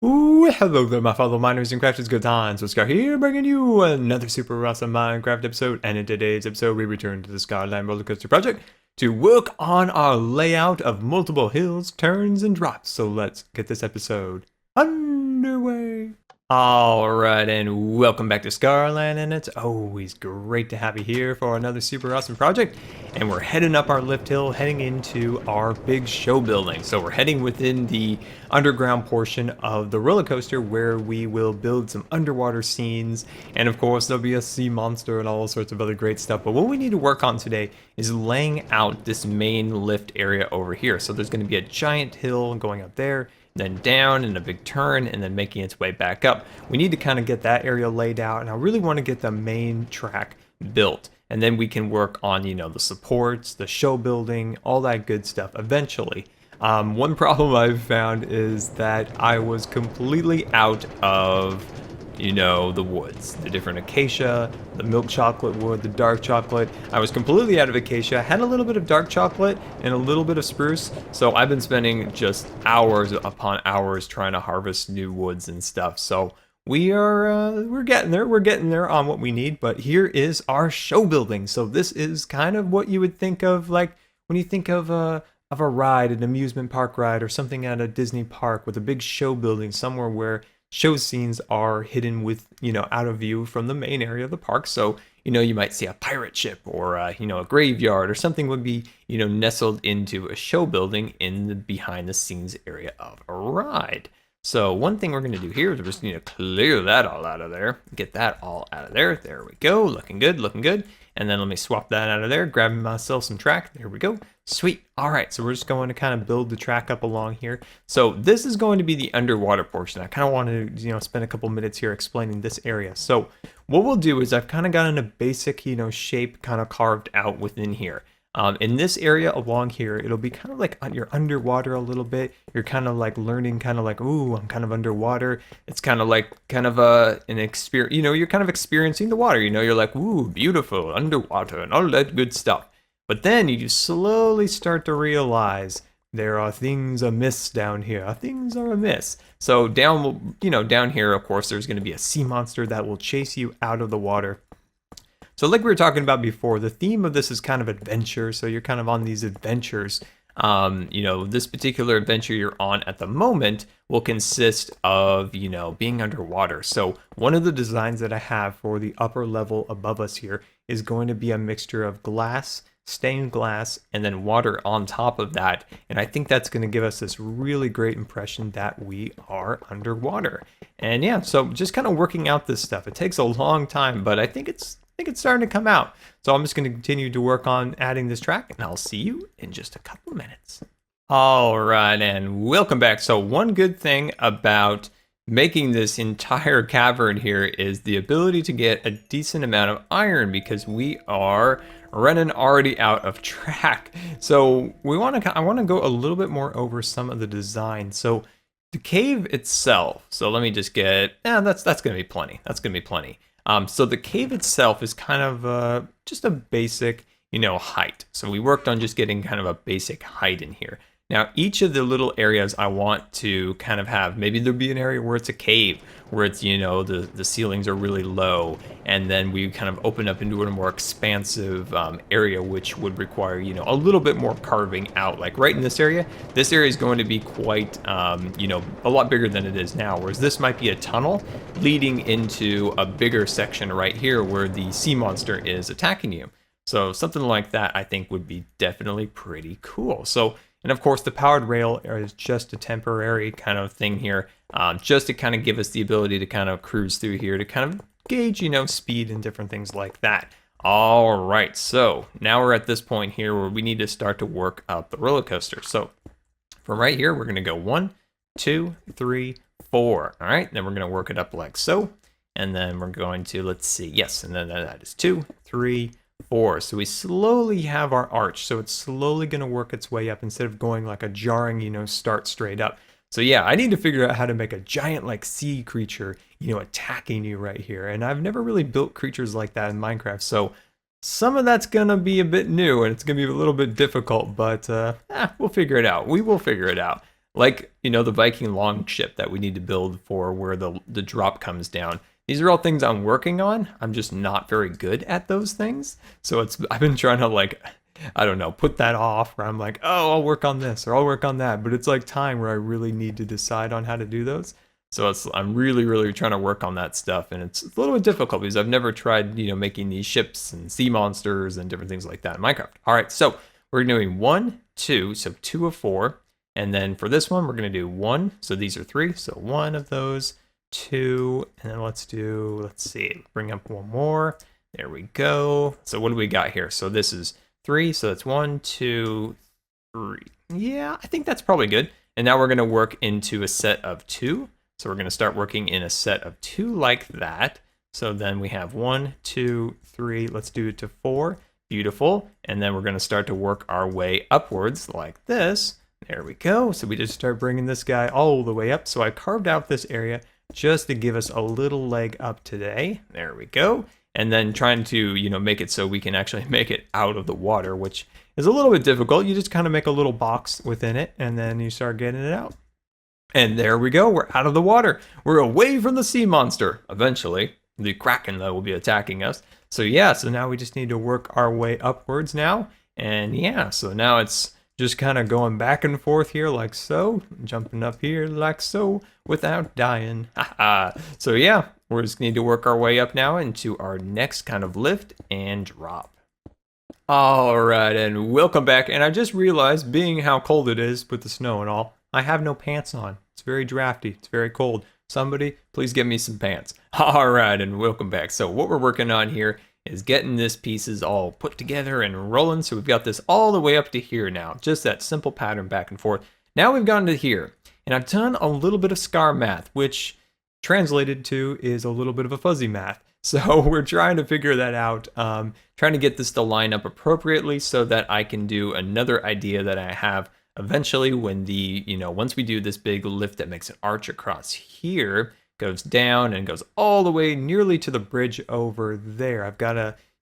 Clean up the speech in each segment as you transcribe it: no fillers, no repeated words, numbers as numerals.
Ooh, hello there, my fellow miners and crafters. Good times with Scar here, bringing you another super awesome Minecraft episode. And in today's episode, we return to the Scarland roller coaster project to work on our layout of multiple hills, turns, and drops. So let's get this episode underway. Alright, and welcome back to Scarland, and it's always great to have you here for another super awesome project. And we're heading up our lift hill, heading into our big show building. So we're heading within the underground portion of the roller coaster where we will build some underwater scenes. And of course, there'll be a sea monster and all sorts of other great stuff. But what we need to work on today is laying out this main lift area over here. So there's going to be a giant hill going up there, then down and a big turn, and then making its way back up. We need to kind of get that area laid out, and I really want to get the main track built, and then we can work on, you know, the supports, the show building, all that good stuff eventually. One problem I've found is that I was completely out of, you know, the woods, the different acacia, the milk chocolate wood, the dark chocolate. I was completely out of acacia, had a little bit of dark chocolate and a little bit of spruce. So I've been spending just hours upon hours trying to harvest new woods and stuff. So we're getting there on what we need. But here is our show building. So this is kind of what you would think of, like when you think of a ride, an amusement park ride or something at a Disney park with a big show building somewhere where show scenes are hidden with, you know, out of view from the main area of the park. So, you know, you might see a pirate ship or, you know, a graveyard or something would be, you know, nestled into a show building in the behind the scenes area of a ride. So one thing we're going to do here is we just need to clear that all out of there. Get that all out of there. There we go. Looking good, looking good. And then let me swap that out of there, grab myself some track. There we go. Sweet. All right, so we're just going to kind of build the track up along here. So this is going to be the underwater portion. I kind of want to, you know, spend a couple minutes here explaining this area. So what we'll do is I've kind of gotten a basic, you know, shape kind of carved out within here. In this area along here, it'll be kind of like you're underwater a little bit. You're kind of like learning, kind of like, ooh, I'm kind of underwater. It's kind of like an experience, you know, you're kind of experiencing the water. You know, you're like, ooh, beautiful, underwater and all that good stuff. But then you just slowly start to realize there are things amiss down here. Things are amiss. So down, you know, down here, of course, there's going to be a sea monster that will chase you out of the water. So like we were talking about before, the theme of this is kind of adventure. So you're kind of on these adventures. You know, this particular adventure you're on at the moment will consist of, you know, being underwater. So one of the designs that I have for the upper level above us here is going to be a mixture of glass, stained glass, and then water on top of that. And I think that's going to give us this really great impression that we are underwater. And yeah, so just kind of working out this stuff. It takes a long time, but I think it's starting to come out. So I'm just going to continue to work on adding this track, and I'll see you in just a couple of minutes. All right, and welcome back. So one good thing about making this entire cavern here is the ability to get a decent amount of iron, because we are running already out of track. So I want to go a little bit more over some of the design. So the cave itself. So let me just get, that's going to be plenty. That's going to be plenty. So the cave itself is kind of just a basic, you know, height. So we worked on just getting kind of a basic height in here. Now, each of the little areas I want to kind of have, maybe there'll be an area where it's a cave, where it's, you know, the ceilings are really low, and then we kind of open up into a more expansive area, which would require, you know, a little bit more carving out. Like right in this area is going to be quite, you know, a lot bigger than it is now, whereas this might be a tunnel leading into a bigger section right here where the sea monster is attacking you. So something like that, I think, would be definitely pretty cool. So, and of course, the powered rail is just a temporary kind of thing here, just to kind of give us the ability to kind of cruise through here to kind of gauge, you know, speed and different things like that. All right, so now we're at this point here where we need to start to work up the roller coaster. So from right here, we're going to go 1, 2, 3, 4. All right, then we're going to work it up like so. And then we're going to, let's see, yes, and then that is 2, 3, 4. So we slowly have our arch, so it's slowly going to work its way up instead of going like a jarring, you know, start straight up. So yeah, I need to figure out how to make a giant like sea creature, you know, attacking you right here. And I've never really built creatures like that in Minecraft, so some of that's going to be a bit new and it's going to be a little bit difficult, but we'll figure it out. We will figure it out. like, you know, the Viking longship that we need to build for where the drop comes down. These are all things I'm working on. I'm just not very good at those things. So I've been trying to, like, I don't know, put that off where I'm like, oh, I'll work on this or I'll work on that. But it's like time where I really need to decide on how to do those. So I'm really, really trying to work on that stuff. And it's a little bit difficult because I've never tried, you know, making these ships and sea monsters and different things like that in Minecraft. All right, so we're doing 1, 2, so 2 of 4. And then for this one, we're going to do 1. So these are 3. So 1 of those, 2, and then let's see, bring up one more. There we go. So what do we got here? So this is 3. So that's 1, 2, 3. Yeah, I think that's probably good. And now we're going to work into a set of 2. So we're going to start working in a set of 2 like that. So then we have 1, 2, 3. Let's do it to 4. Beautiful. And then we're going to start to work our way upwards like this. There we go. So we just start bringing this guy all the way up. So I carved out this area just to give us a little leg up today. There we go. And then trying to, you know, make it so we can actually make it out of the water, which is a little bit difficult. You just kind of make a little box within it and then you start getting it out. And there we go. We're out of the water. We're away from the sea monster. Eventually, the Kraken, though, will be attacking us. So yeah, so now we just need to work our way upwards now. And yeah, so now it's just kind of going back and forth here like so. Jumping up here like so without dying. So yeah, we just need to work our way up now into our next kind of lift and drop. All right, and welcome back. And I just realized, being how cold it is with the snow and all, I have no pants on. It's very drafty. It's very cold. Somebody, please get me some pants. All right, and welcome back. So what we're working on here is getting this pieces all put together and rolling. So we've got this all the way up to here now. Just that simple pattern back and forth. Now we've gotten to here. And I've done a little bit of Scar math, which translated to is a little bit of a fuzzy math. So we're trying to figure that out, trying to get this to line up appropriately so that I can do another idea that I have eventually when once we do this big lift that makes an arch across here, goes down and goes all the way nearly to the bridge over there.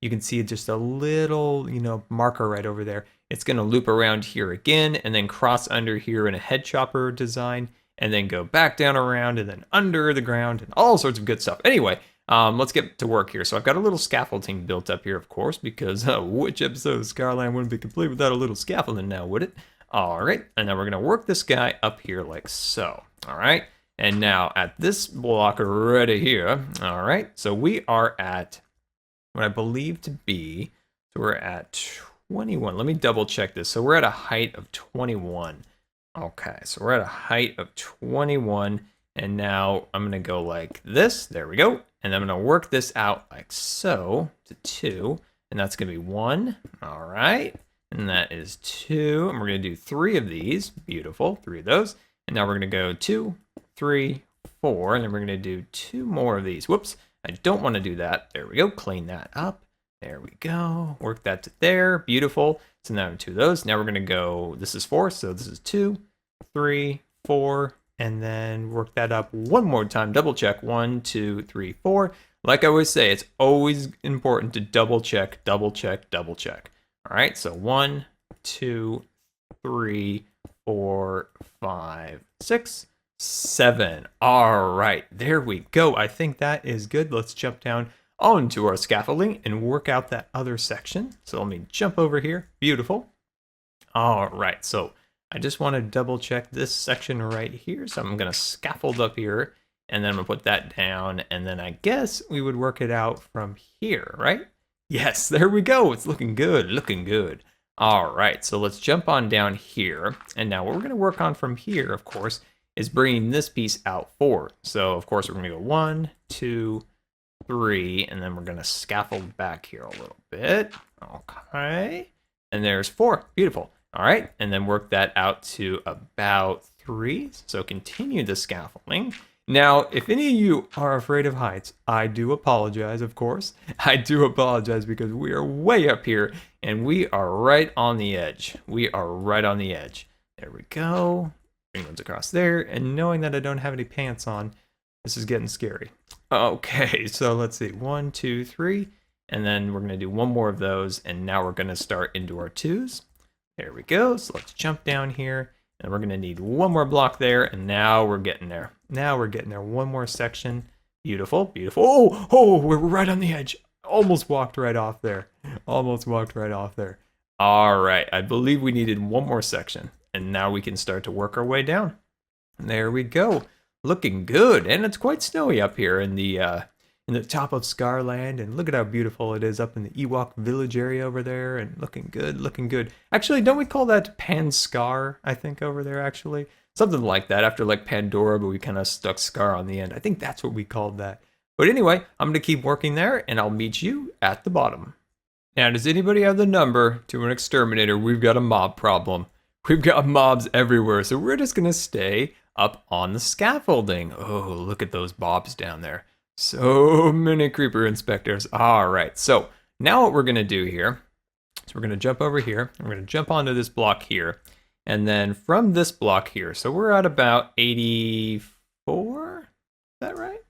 You can see just a little, marker right over there. It's going to loop around here again and then cross under here in a head chopper design and then go back down around and then under the ground and all sorts of good stuff. Anyway, let's get to work here. So I've got a little scaffolding built up here, of course, because which episode of Scarland wouldn't be complete without a little scaffolding now, would it? All right, and then we're gonna work this guy up here like so. All right, and now at this block right here, all right, so we are at what I believe to be, so we're at 21. Let me double check this. So we're at a height of 21. Okay, so we're at a height of 21, and now I'm gonna go like this. There we go, and I'm gonna work this out like so to 2, and that's gonna be 1. All right. And that is 2, and we're going to do 3 of these. Beautiful, 3 of those. And now we're going to go 2, 3, 4, and then we're going to do 2 more of these. Whoops, I don't want to do that. There we go, clean that up. There we go, work that to there, beautiful. So now 2 of those. Now we're going to go, this is 4, so this is 2, 3, 4, and then work that up one more time. Double check, 1, 2, 3, 4. Like I always say, it's always important to double check, double check, double check. All right, so 1, 2, 3, 4, 5, 6, 7. All right, there we go. I think that is good. Let's jump down onto our scaffolding and work out that other section. So let me jump over here. Beautiful. All right, so I just want to double check this section right here. So I'm going to scaffold up here, and then I'm going to put that down, and then I guess we would work it out from here, right? Yes, there we go. It's looking good, looking good. All right, so let's jump on down here. And now what we're going to work on from here, of course, is bringing this piece out forward. So, of course, we're going to go 1, 2, 3, and then we're going to scaffold back here a little bit. Okay, and there's 4. Beautiful. All right, and then work that out to about 3. So continue the scaffolding. Now, if any of you are afraid of heights, I do apologize, of course. I do apologize because we are way up here and we are right on the edge. We are right on the edge. There we go. Bring those across there. And knowing that I don't have any pants on, this is getting scary. Okay, so let's see. 1, 2, 3. And then we're going to do 1 more of those. And now we're going to start into our 2s. There we go. So let's jump down here. And we're gonna need one more block there, and now we're getting there. Now we're getting there. One more section. Beautiful, beautiful. Oh, oh, we're right on the edge. Almost walked right off there. Almost walked right off there. All right, I believe we needed one more section, and now we can start to work our way down. There we go. Looking good, and it's quite snowy up here in the top of Scarland, and look at how beautiful it is up in the Ewok village area over there, and looking good, looking good. Actually, don't we call that Pan-Scar, I think, over there, actually? Something like that, after like Pandora, but we kind of stuck Scar on the end. I think that's what we called that. But anyway, I'm going to keep working there, and I'll meet you at the bottom. Now, does anybody have the number to an exterminator? We've got a mob problem. We've got mobs everywhere, so we're just going to stay up on the scaffolding. Oh, look at those mobs down there. So many creeper inspectors. All right, so now what we're going to do here is we're going to jump over here. We're going to jump onto this block here. And then from this block here, so we're at about 84? Is that right?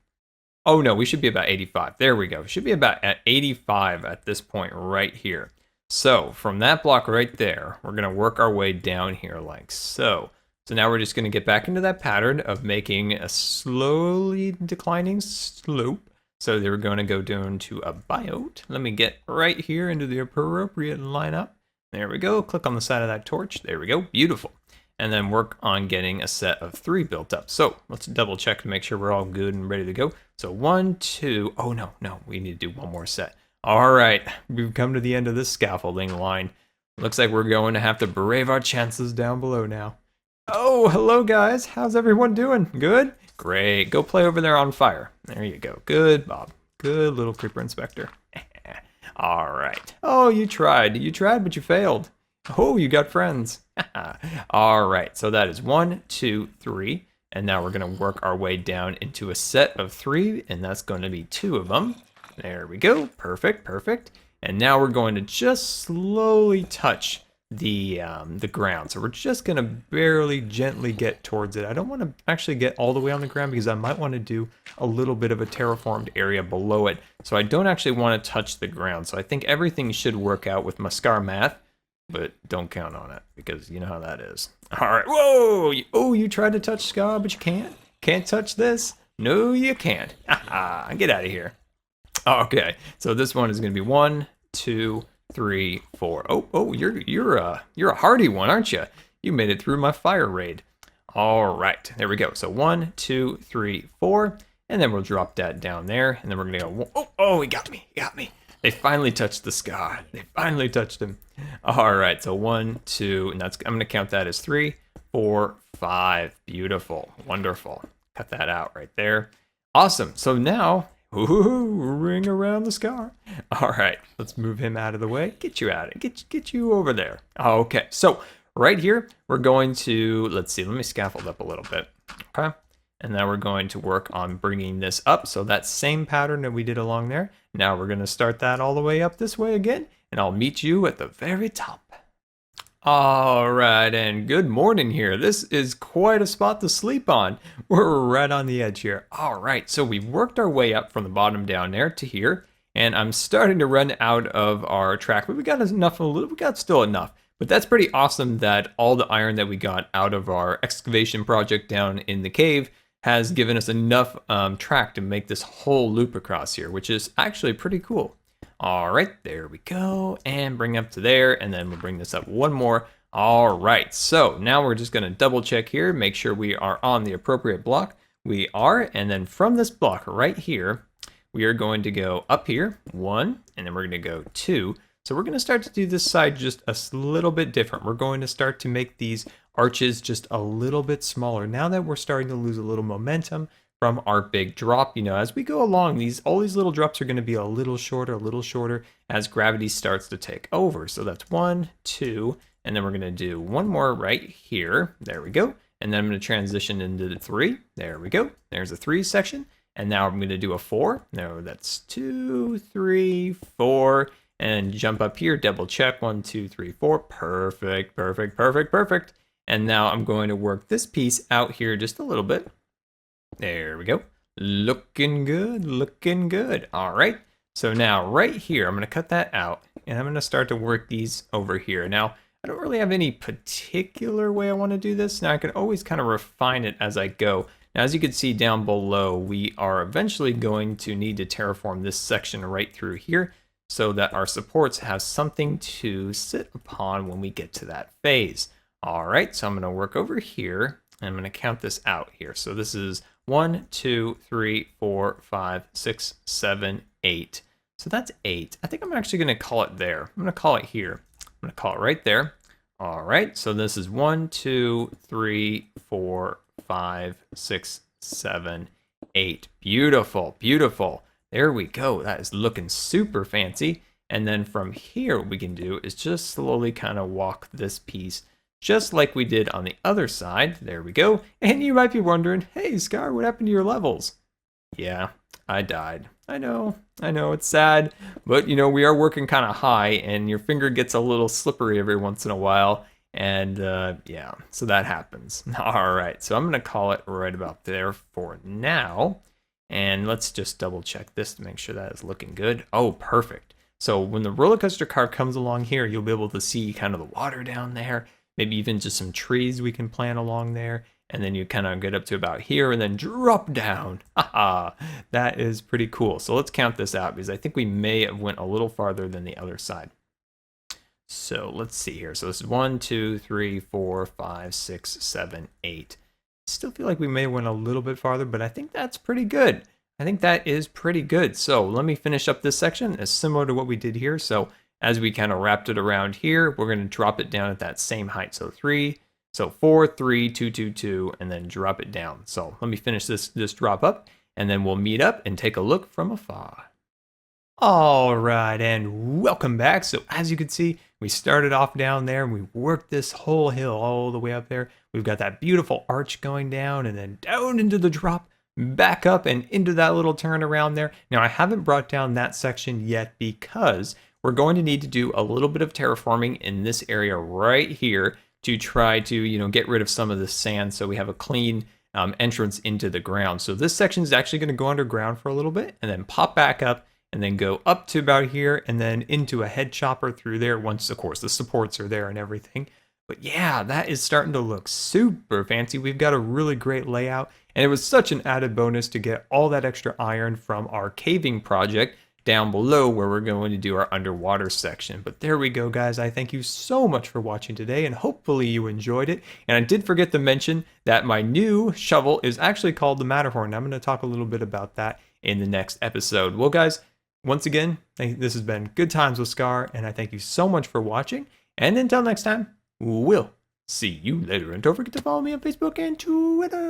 Oh no, we should be about 85. There we go. Should be about at 85 at this point right here. So from that block right there, we're going to work our way down here like so. So now we're just going to get back into that pattern of making a slowly declining slope. So they're going to go down to a biota. Let me get right here into the appropriate lineup. There we go. Click on the side of that torch. There we go. Beautiful. And then work on getting a set of 3 built up. So let's double check to make sure we're all good and ready to go. So 1, 2. Oh, no. We need to do one more set. All right. We've come to the end of this scaffolding line. Looks like we're going to have to brave our chances down below now. Oh, hello guys. How's everyone doing? Good? Great. Go play over there on fire. There you go. Good, Bob. Good little creeper inspector. All right. Oh, you tried. You tried, but you failed. Oh, you got friends. All right. So that is 1, 2, 3. And now we're going to work our way down into a set of 3. And that's going to be 2 of them. There we go. Perfect. Perfect. And now we're going to just slowly touch the ground. So we're just going to barely gently get towards it. I don't want to actually get all the way on the ground because I might want to do a little bit of a terraformed area below it. So I don't actually want to touch the ground. So I think everything should work out with my Scar math, but don't count on it because you know how that is. All right. Whoa. Oh, you tried to touch Scar, but you can't. Can't touch this. No, you can't. Get out of here. Okay. So this one is going to be 1, 2, 3, 4. Oh, you're a hardy one, aren't you? You made it through my fire raid. All right, there we go. So 1, 2, 3, 4, and then we'll drop that down there, and then we're gonna go. Oh, he got me. They finally touched the Scar. They finally touched him. All right, so 1, 2, and I'm gonna count that as 3, 4, 5. Beautiful, wonderful. Cut that out right there. Awesome. So now. Ooh, ring around the Scar. All right, let's move him out of the way. Get you out of it. Get you over there. Okay, so right here, we're going to, let's see, let me scaffold up a little bit. Okay, and now we're going to work on bringing this up. So that same pattern that we did along there. Now we're going to start that all the way up this way again, and I'll meet you at the very top. All right, and good morning here. This is quite a spot to sleep on. We're right on the edge here. All right, so we've worked our way up from the bottom down there to here, and I'm starting to run out of our track, but we got enough, we got still enough. But that's pretty awesome that all the iron that we got out of our excavation project down in the cave has given us enough track to make this whole loop across here, which is actually pretty cool. All right, there we go, and bring up to there, and then we'll bring this up one more. All right, so now we're just gonna double check here, make sure we are on the appropriate block. We are, and then from this block right here, we are going to go up here, 1, and then we're gonna go 2. So we're gonna start to do this side just a little bit different. We're going to start to make these arches just a little bit smaller. Now that we're starting to lose a little momentum from our big drop, you know, as we go along, all these little drops are going to be a little shorter as gravity starts to take over. So that's 1, 2, and then we're going to do one more right here. There we go. And then I'm going to transition into the 3. There we go. There's a 3 section. And now I'm going to do a 4. No, that's 2, 3, 4, and jump up here, double check, 1, 2, 3, 4. Perfect. And now I'm going to work this piece out here just a little bit. There we go. Looking good. All right. So now right here, I'm going to cut that out and I'm going to start to work these over here. Now, I don't really have any particular way I want to do this. Now I can always kind of refine it as I go. Now, as you can see down below, we are eventually going to need to terraform this section right through here so that our supports have something to sit upon when we get to that phase. All right, so I'm going to work over here and I'm going to count this out here. So this is 1, 2, 3, 4, 5, 6, 7, 8. So that's 8. I think I'm actually going to call it there. I'm going to call it here. I'm going to call it right there. All right, so this is 1, 2, 3, 4, 5, 6, 7, 8. Beautiful, beautiful. There we go. That is looking super fancy. And then from here, what we can do is just slowly kind of walk this piece just like we did on the other side. There we go. And you might be wondering, hey, Scar, what happened to your levels? Yeah, I died. I know, it's sad, but you know, we are working kind of high and your finger gets a little slippery every once in a while. And yeah, so that happens. All right, so I'm gonna call it right about there for now. And let's just double check this to make sure that is looking good. Oh, perfect. So when the roller coaster car comes along here, you'll be able to see kind of the water down there, maybe even just some trees we can plant along there. And then you kind of get up to about here and then drop down. Haha, that is pretty cool. So let's count this out because I think we may have went a little farther than the other side. So let's see here. So this is 1, 2, 3, 4, 5, 6, 7, 8. Still feel like we may have went a little bit farther, but I think that's pretty good. I think that is pretty good. So let me finish up this section. It's similar to what we did here. So as we kind of wrapped it around here, we're going to drop it down at that same height. So 4, 3, 2, 2, 2, and then drop it down. So let me finish this drop up, and then we'll meet up and take a look from afar. All right, and welcome back. So as you can see, we started off down there and we worked this whole hill all the way up there. We've got that beautiful arch going down and then down into the drop, back up and into that little turn around there. Now I haven't brought down that section yet because we're going to need to do a little bit of terraforming in this area right here to try to, you know, get rid of some of the sand so we have a clean entrance into the ground. So this section is actually going to go underground for a little bit and then pop back up and then go up to about here and then into a head chopper through there once, of course, the supports are there and everything. But yeah, that is starting to look super fancy. We've got a really great layout, and it was such an added bonus to get all that extra iron from our caving project down below where we're going to do our underwater section. But there we go, guys. I thank you so much for watching today, and hopefully you enjoyed it. And I did forget to mention that my new shovel is actually called the Matterhorn. I'm going to talk a little bit about that in the next episode. Well, guys, once again, this has been Good Times with Scar, and I thank you so much for watching. And until next time, we'll see you later. And don't forget to follow me on Facebook and Twitter.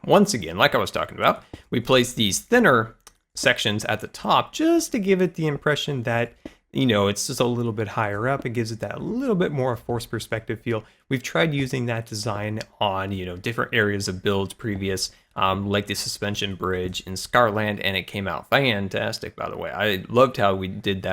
Once again, like I was talking about, we placed these thinner sections at the top just to give it the impression that, you know, it's just a little bit higher up. It gives it that little bit more forced perspective feel. We've tried using that design on, you know, different areas of builds previous, like the suspension bridge in Scarland, and it came out fantastic, by the way. I loved how we did that